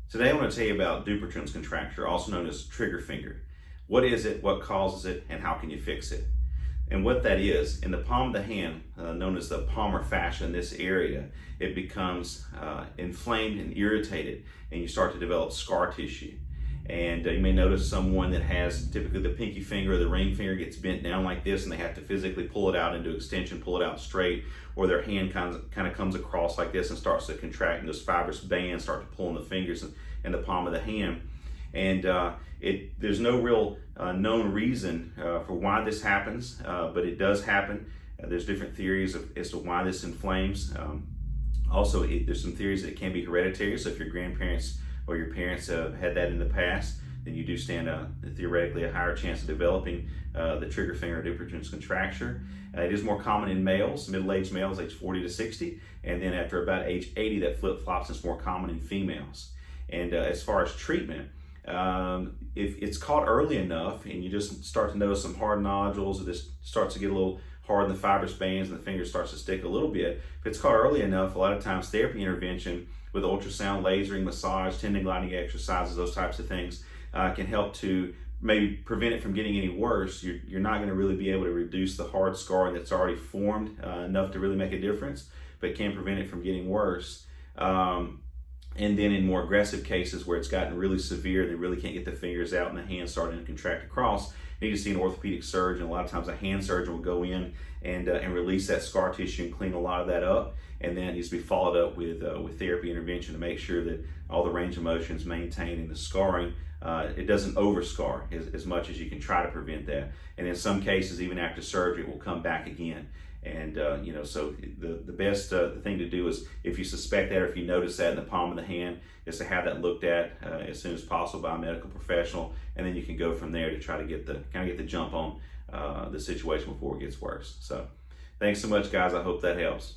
Today I want to tell you about Dupuytren's contracture, also known as trigger finger. What is it, what causes it, and how can you fix it? And what that is, in the palm of the hand, known as the palmar fascia in this area, it becomes inflamed and irritated, and you start to develop scar tissue. And you may notice someone that has typically the pinky finger or the ring finger gets bent down like this, and they have to physically pull it out into extension, pull it out straight, or their hand kind of comes across like this and starts to contract, and those fibrous bands start to pull in the fingers in the palm of the hand. And there's no real known reason for why this happens, but it does happen. There's different theories as to why this inflames. Also, there's some theories that it can be hereditary. So if your grandparents or your parents had that in the past, then you do stand theoretically a higher chance of developing the trigger finger Dupuytren's contracture. It is more common in males, middle-aged males, age 40 to 60, and then after about age 80, that flip-flops. It's more common in females. And as far as treatment, if it's caught early enough and you just start to notice some hard nodules, or this starts to get a little hard in the fibrous bands and the finger starts to stick a little bit, if it's caught early enough, a lot of times therapy intervention with ultrasound, lasering, massage, tendon gliding exercises, those types of things can help to maybe prevent it from getting any worse. You're not going to really be able to reduce the hard scarring that's already formed enough to really make a difference, but can prevent it from getting worse. And then in more aggressive cases where it's gotten really severe, they really can't get the fingers out and the hand's starting to contract across, you need to see an orthopedic surgeon. A lot of times a hand surgeon will go in and release that scar tissue and clean a lot of that up. And then it needs to be followed up with therapy intervention to make sure that all the range of motion is maintained and the scarring, it doesn't overscar as much as you can try to prevent that. And in some cases, even after surgery, it will come back again. And so the best thing to do is, if you suspect that or if you notice that in the palm of the hand, is to have that looked at as soon as possible by a medical professional, and then you can go from there to try to get the jump on the situation before it gets worse. So thanks so much, guys. I hope that helps.